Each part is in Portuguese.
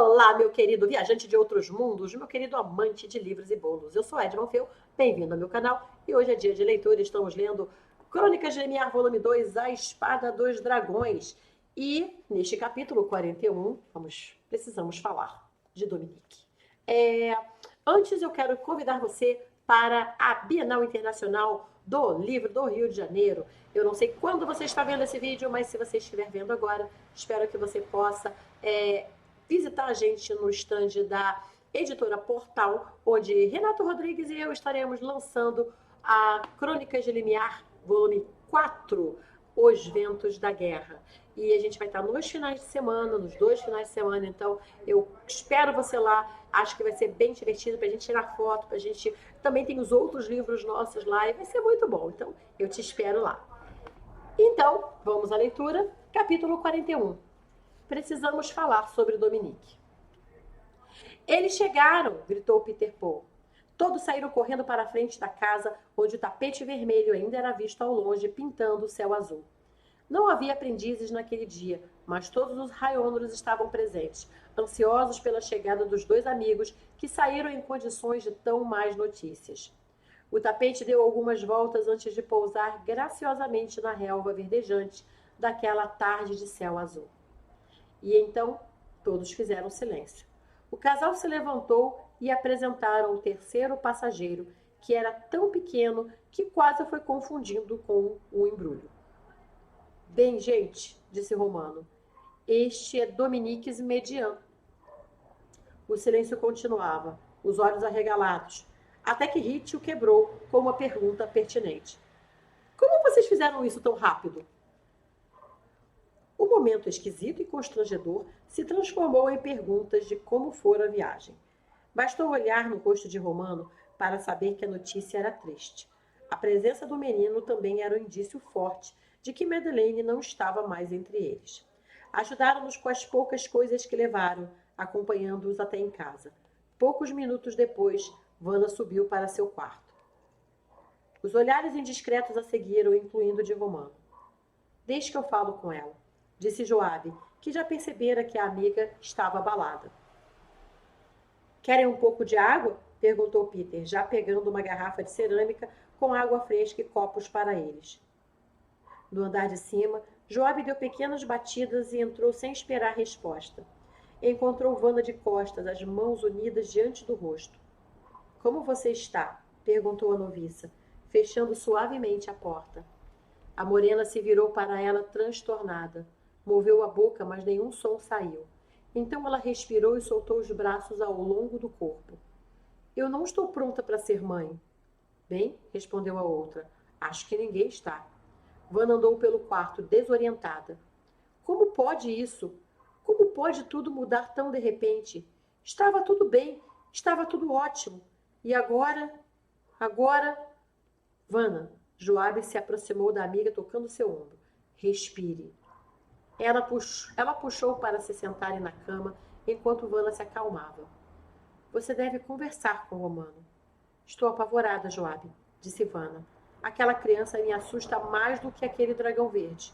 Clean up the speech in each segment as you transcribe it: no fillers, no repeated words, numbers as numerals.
Olá, meu querido viajante de outros mundos, meu querido amante de livros e bolos. Eu sou Edna Feu, bem-vindo ao meu canal e hoje é dia de leitura. Estamos lendo Crônicas de Lemiar, volume 2, A Espada dos Dragões. E neste capítulo 41, precisamos falar de Dominique. Antes eu quero convidar você para a Bienal Internacional do Livro do Rio de Janeiro. Eu não sei quando você está vendo esse vídeo, mas se você estiver vendo agora, espero que você possa visitar a gente no stand da editora Portal, onde Renato Rodrigues e eu estaremos lançando a Crônicas de Limiar, volume 4, Os Ventos da Guerra. E a gente vai estar nos finais de semana, nos 2 finais de semana, então eu espero você lá. Acho que vai ser bem divertido pra gente tirar foto, pra gente... Também tem os outros livros nossos lá e vai ser muito bom. Então, eu te espero lá. Então, vamos à leitura. Capítulo 41. Precisamos falar sobre Dominique. Eles chegaram, gritou Peter Paul. Todos saíram correndo para a frente da casa, onde o tapete vermelho ainda era visto ao longe, pintando o céu azul. Não havia aprendizes naquele dia, mas todos os Raionros estavam presentes, ansiosos pela chegada dos 2 amigos que saíram em condições de tão mais notícias. O tapete deu algumas voltas antes de pousar graciosamente na relva verdejante daquela tarde de céu azul. E então todos fizeram silêncio. O casal se levantou e apresentaram o terceiro passageiro, que era tão pequeno que quase foi confundido com o embrulho. Bem, gente, disse Romano, este é Dominique Median. O silêncio continuava, os olhos arregalados, até que Ritch o quebrou com uma pergunta pertinente. Como vocês fizeram isso tão rápido? O momento esquisito e constrangedor se transformou em perguntas de como fora a viagem. Bastou olhar no rosto de Romano para saber que a notícia era triste. A presença do menino também era um indício forte de que Madeleine não estava mais entre eles. Ajudaram-nos com as poucas coisas que levaram, acompanhando-os até em casa. Poucos minutos depois, Vanna subiu para seu quarto. Os olhares indiscretos a seguiram, incluindo o de Romano. Deixe que eu falo com ela, disse Joabe, que já percebera que a amiga estava abalada. Querem um pouco de água? Perguntou Peter, já pegando uma garrafa de cerâmica com água fresca e copos para eles. No andar de cima, Joabe deu pequenas batidas e entrou sem esperar resposta. Encontrou Vanna de costas, as mãos unidas diante do rosto. — Como você está? Perguntou a noviça, fechando suavemente a porta. A morena se virou para ela transtornada. Moveu a boca, mas nenhum som saiu. Então ela respirou e soltou os braços ao longo do corpo. — Eu não estou pronta para ser mãe. — Bem, respondeu a outra, acho que ninguém está. Vanna andou pelo quarto, desorientada. Como pode isso? Como pode tudo mudar tão de repente? Estava tudo bem, estava tudo ótimo. E agora... Vanna, Joabe se aproximou da amiga tocando seu ombro. Respire. Ela puxou para se sentarem na cama, enquanto Vanna se acalmava. Você deve conversar com Romano. Estou apavorada, Joabe, disse Vanna. Aquela criança me assusta mais do que aquele dragão verde.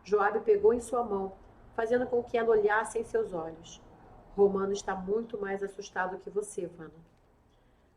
Joabe pegou em sua mão, fazendo com que ela olhasse em seus olhos. Romano está muito mais assustado que você, Vanna.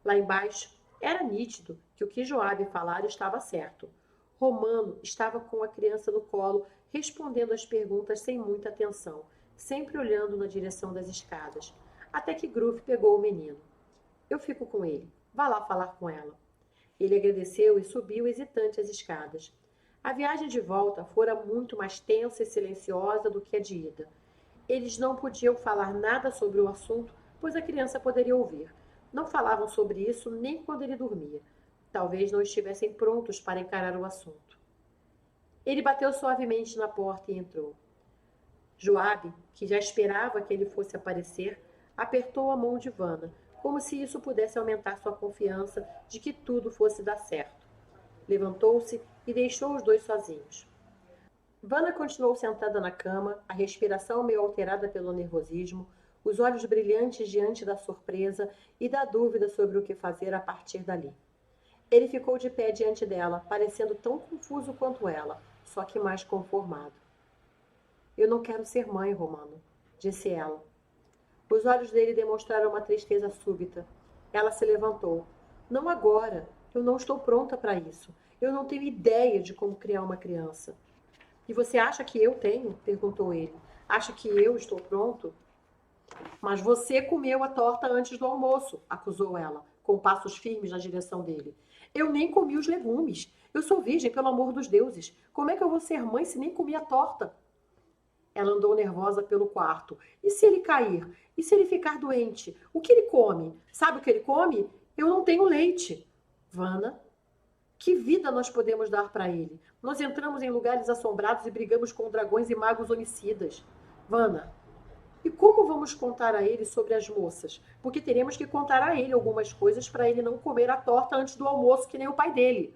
Lá embaixo, era nítido que o que Joabe falara estava certo. Romano estava com a criança no colo, respondendo às perguntas sem muita atenção, sempre olhando na direção das escadas, até que Gruff pegou o menino. Eu fico com ele. Vá lá falar com ela. Ele agradeceu e subiu hesitante as escadas. A viagem de volta fora muito mais tensa e silenciosa do que a de ida. Eles não podiam falar nada sobre o assunto, pois a criança poderia ouvir. Não falavam sobre isso nem quando ele dormia. Talvez não estivessem prontos para encarar o assunto. Ele bateu suavemente na porta e entrou. Joabe, que já esperava que ele fosse aparecer, apertou a mão de Vanna, como se isso pudesse aumentar sua confiança de que tudo fosse dar certo. Levantou-se e deixou os 2 sozinhos. Vanna continuou sentada na cama, a respiração meio alterada pelo nervosismo, os olhos brilhantes diante da surpresa e da dúvida sobre o que fazer a partir dali. Ele ficou de pé diante dela, parecendo tão confuso quanto ela, só que mais conformado. Eu não quero ser mãe, Romano, disse ela. Os olhos dele demonstraram uma tristeza súbita. Ela se levantou. Não agora. Eu não estou pronta para isso. Eu não tenho ideia de como criar uma criança. E você acha que eu tenho? Perguntou ele. Acha que eu estou pronto? Mas você comeu a torta antes do almoço, acusou ela, com passos firmes na direção dele. Eu nem comi os legumes. Eu sou virgem, pelo amor dos deuses. Como é que eu vou ser mãe se nem comi a torta? Ela andou nervosa pelo quarto. E se ele cair? E se ele ficar doente? O que ele come? Sabe o que ele come? Eu não tenho leite. Vana, que vida nós podemos dar para ele? Nós entramos em lugares assombrados e brigamos com dragões e magos homicidas. Vana, e como vamos contar a ele sobre as moças? Porque teremos que contar a ele algumas coisas para ele não comer a torta antes do almoço, que nem o pai dele.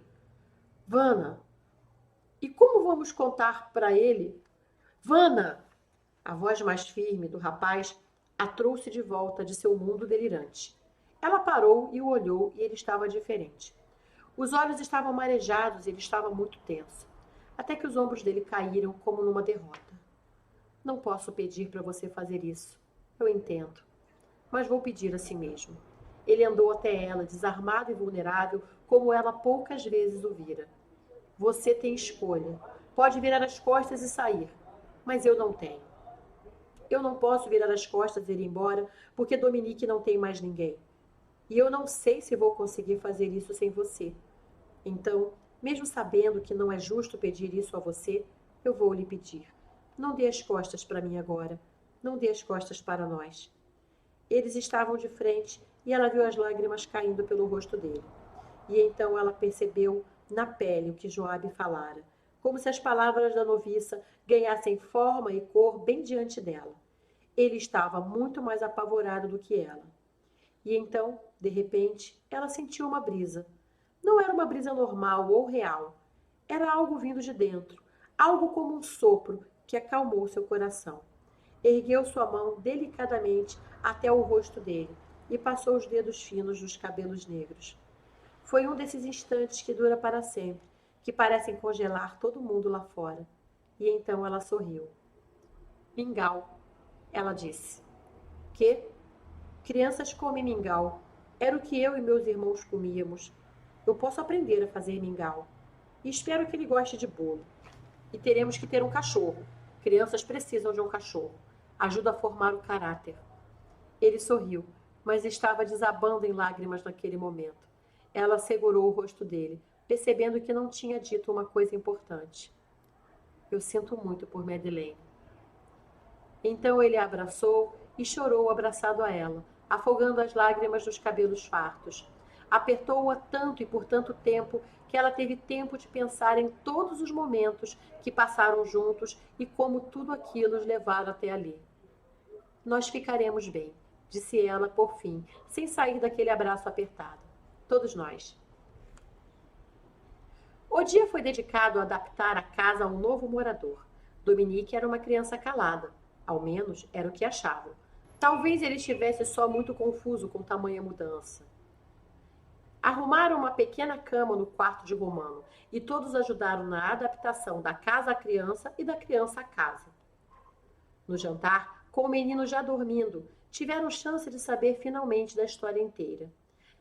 Vana, e como vamos contar para ele? Vana! A voz mais firme do rapaz a trouxe de volta de seu mundo delirante. Ela parou e o olhou e ele estava diferente. Os olhos estavam marejados e ele estava muito tenso. Até que os ombros dele caíram como numa derrota. Não posso pedir para você fazer isso. Eu entendo. Mas vou pedir a si mesmo. Ele andou até ela, desarmado e vulnerável, como ela poucas vezes o vira. Você tem escolha. Pode virar as costas e sair. Mas eu não tenho. Eu não posso virar as costas e ir embora, porque Dominique não tem mais ninguém. E eu não sei se vou conseguir fazer isso sem você. Então, mesmo sabendo que não é justo pedir isso a você, eu vou lhe pedir. Não dê as costas para mim agora. Não dê as costas para nós. Eles estavam de frente e ela viu as lágrimas caindo pelo rosto dele. E então ela percebeu na pele o que Joabe falara, como se as palavras da noviça ganhassem forma e cor bem diante dela. Ele estava muito mais apavorado do que ela. E então, de repente, ela sentiu uma brisa. Não era uma brisa normal ou real. Era algo vindo de dentro, algo como um sopro que acalmou seu coração. Ergueu sua mão delicadamente até o rosto dele e passou os dedos finos nos cabelos negros. Foi um desses instantes que dura para sempre, que parecem congelar todo mundo lá fora. E então ela sorriu. Mingau, ela disse. Que? Crianças comem mingau. Era o que eu e meus irmãos comíamos. Eu posso aprender a fazer mingau. E espero que ele goste de bolo. E teremos que ter um cachorro. Crianças precisam de um cachorro. Ajuda a formar o caráter. Ele sorriu, mas estava desabando em lágrimas naquele momento. Ela segurou o rosto dele, percebendo que não tinha dito uma coisa importante. Eu sinto muito por Madeleine. Então ele a abraçou e chorou abraçado a ela, afogando as lágrimas dos cabelos fartos. Apertou-a tanto e por tanto tempo que ela teve tempo de pensar em todos os momentos que passaram juntos e como tudo aquilo os levara até ali. Nós ficaremos bem, disse ela por fim, sem sair daquele abraço apertado. Todos nós. O dia foi dedicado a adaptar a casa a um novo morador. Dominique era uma criança calada. Ao menos era o que achavam. Talvez ele estivesse só muito confuso com tamanha mudança. Arrumaram uma pequena cama no quarto de Romano e todos ajudaram na adaptação da casa à criança e da criança à casa. No jantar, com o menino já dormindo, tiveram chance de saber finalmente da história inteira.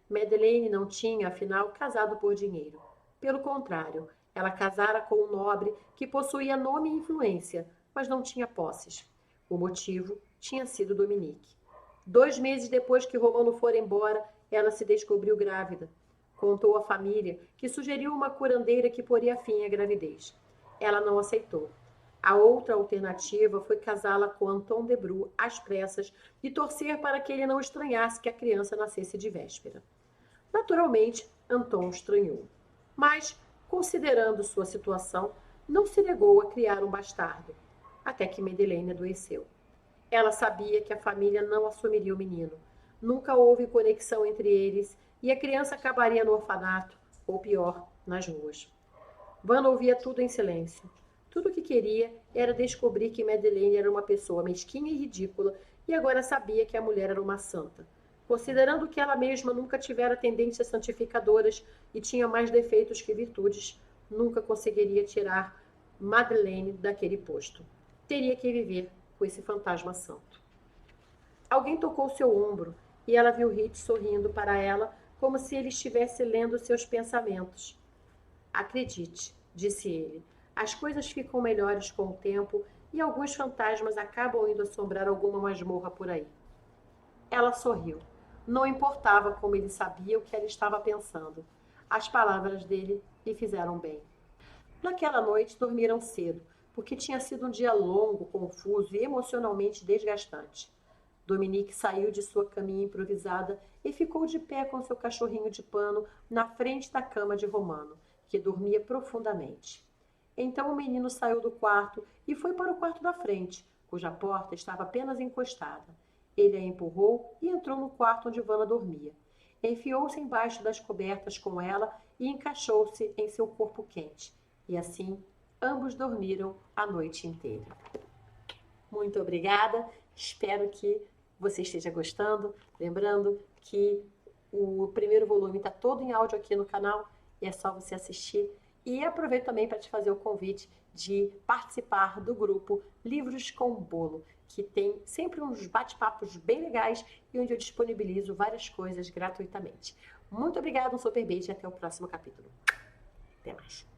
Madeleine não tinha, afinal, casado por dinheiro. Pelo contrário, ela casara com um nobre que possuía nome e influência, mas não tinha posses. O motivo tinha sido Dominique. 2 meses depois que Romano fora embora, ela se descobriu grávida. Contou à família, que sugeriu uma curandeira que poria fim à gravidez. Ela não aceitou. A outra alternativa foi casá-la com Anton de Bru às pressas e torcer para que ele não estranhasse que a criança nascesse de véspera. Naturalmente, Anton estranhou. Mas, considerando sua situação, não se negou a criar um bastardo, até que Madeleine adoeceu. Ela sabia que a família não assumiria o menino. Nunca houve conexão entre eles e a criança acabaria no orfanato, ou pior, nas ruas. Vanna ouvia tudo em silêncio. Tudo o que queria era descobrir que Madeleine era uma pessoa mesquinha e ridícula e agora sabia que a mulher era uma santa. Considerando que ela mesma nunca tivera tendências santificadoras e tinha mais defeitos que virtudes, nunca conseguiria tirar Madeleine daquele posto. Teria que viver com esse fantasma santo. Alguém tocou seu ombro e ela viu Rich sorrindo para ela como se ele estivesse lendo seus pensamentos. Acredite, disse ele, as coisas ficam melhores com o tempo e alguns fantasmas acabam indo assombrar alguma masmorra por aí. Ela sorriu. Não importava como ele sabia o que ela estava pensando. As palavras dele lhe fizeram bem. Naquela noite dormiram cedo, porque tinha sido um dia longo, confuso e emocionalmente desgastante. Dominique saiu de sua caminha improvisada e ficou de pé com seu cachorrinho de pano na frente da cama de Romano, que dormia profundamente. Então o menino saiu do quarto e foi para o quarto da frente, cuja porta estava apenas encostada. Ele a empurrou e entrou no quarto onde Vanna dormia. Enfiou-se embaixo das cobertas com ela e encaixou-se em seu corpo quente. E assim, ambos dormiram a noite inteira. Muito obrigada, espero que você esteja gostando. Lembrando que o primeiro volume está todo em áudio aqui no canal e é só você assistir. E aproveito também para te fazer o convite de participar do grupo Livros com Bolo, que tem sempre uns bate-papos bem legais e onde eu disponibilizo várias coisas gratuitamente. Muito obrigada, um super beijo e até o próximo capítulo. Até mais.